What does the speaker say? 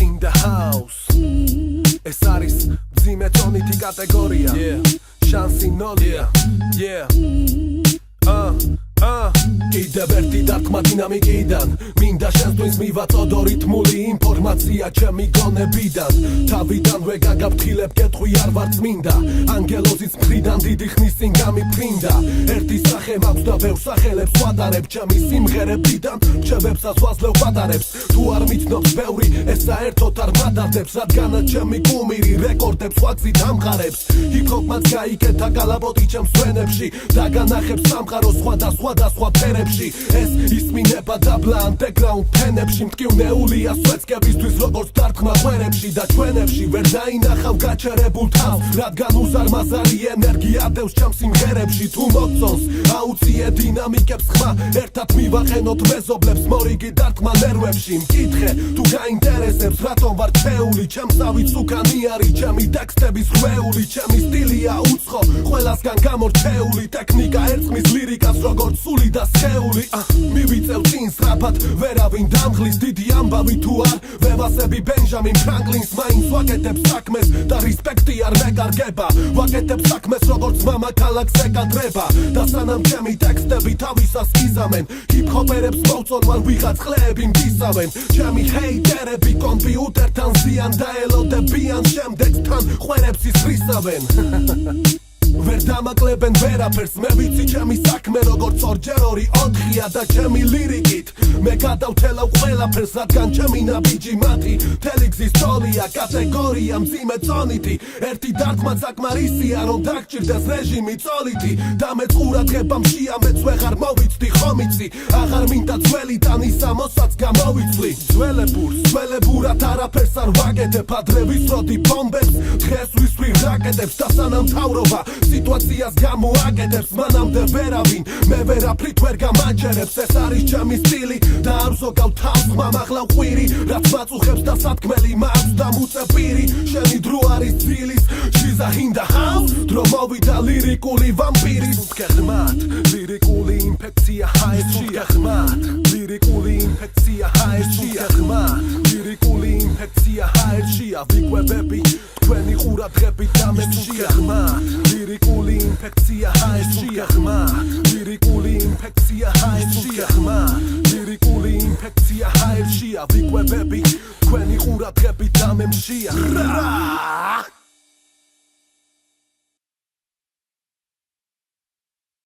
In the house ეს არის მძიმე ტონითი კატეგორია შანსი ნოლია კიდევ ერთი დარტყმა დინამიკიდან მინდა შენთვის მივაწოდო რითმული ინფორმაცია ჩემი გონებიდან თავიდანვე გაგაფრთხილებ კეთხი არ ვარ წმინდა ანგელოზის მხრიდან დიდი ხნის წინ გამიფრინდა ერთი სახე მაქვს და ბევრ სახელებს ვადარებ ჩემი სიმღერებიდან რჩევებსაც ვაძლევ პატარებს თუ არ მიცნობს ბევრი ეს საერთოდ არ მადარდებს რადგანაც ჩემი კუმირი რეკორდებს ვაგზით ამყარებს ჰიპ-ჰოპმაც გაიკეთა კალაპოტი ჩემს ვენებში დაგანახებს სამყარო სხვადასხვა ფერებში ეს ისმინება დაბლა ანდეგრაუნდ ფენებში მტკივნეულია სვეცკებისთვის როგორც დარტყმა ღვერებში და ჩვენებში ვერ დაინახავ გაჩერებულ თავს რადგან უზარმაზარი ენერგია დევს ჩემს სიმღერებში თუ მოგწონს აუციე დინამიკებს ხმა ერთად მივაყენოთ მეზობლებს მორიგი დარტყმა ნერვებში მკითხე თუ გაინტერესებს რატომ ვარ ჩეული ჩემსავით უკანი არის ჩემი ტექსტების ხვეული ჩემი სტილია უცხო ყველასგან გამორჩეული ტექნიკა ერწყმის ლირიკას როგორც სული და სხეული მივიწევ წინ სწრაფად ვერავინ დამხლის დიდი ამბავი თუ არ ვევასები ბენჟამინ ფრანკლინს მაინც ვაკეთებ საქმეს და რისპექტი არ მეკარგება ვაკეთებ საქმეს როგორც მამა ქალაქს ეკადრება და სანამ ჩემი ტექსტები თავისას იზამენ ჰიპ-ჰოპერებს მოვწონვან ვიღაც ყლეები მგისავენ ჩემი ჰეიტერები კომპიუტერთან ზიან და ელოდებიან შემდეგთან ხვერებს ისრისავენ ვერ დამაკლებენ ვერაფერს მე ვიცი ჩემი საქმე როგორც ორჯერ ორი ოთხია და ჩემი ლირიკით მე გადავთელავ ყველაფერს რადგან ჩემი ნაბიჯი მათი თელიგზის ტოლია კატეგორია მძიმე წონითი ერთი დარტყმა საკმარისია რომ დაგჭირდეს რეჟიმი წოლითი და მე ყურადღება მშია მეც ვეღარ მოვიცდი ხომიცი აღარ მინდა ძველი ტანისამოსაც გამოვიცვლი ძველებურად არაფერს არ ვაკეთებ ადრე ვისროდი ბომბებს დღეს ვისვრი რაკეტებს და სანამ მთავრობა სიტუაციას გამოაკეთებს მანამდე ვერავინ მე ვერაფრით ვერ გამაჯერებს ეს არის ჩემი სტილი და არ ზოგავ თავს მამახლა ყვირი რაც მაწუხებს და სათქმელი მაქვს და მუწეპირი შენი დრო არის ძილის შიზახინდა ჰაუს დრო მოვიდა ლირიკული ვამპირი გეხმათ ლირიკული ინფექცია ჰაერშია გეხმათ ლირიკული ინფექცია ჰაერშია გეხმათ ლირიკული ინფექცია ჰაერშია ვიკვებები თქვენი ყურადღებით და მემშია გეხმათ ლირიკული ინფექცია ჰაერშია გეხმათ ლირიკული ინფექცია ჰაერშია გეხმათ ლირიკული ინფექცია ჰაერშია ვიკვებები თქვენი ყურადღებით და მემშია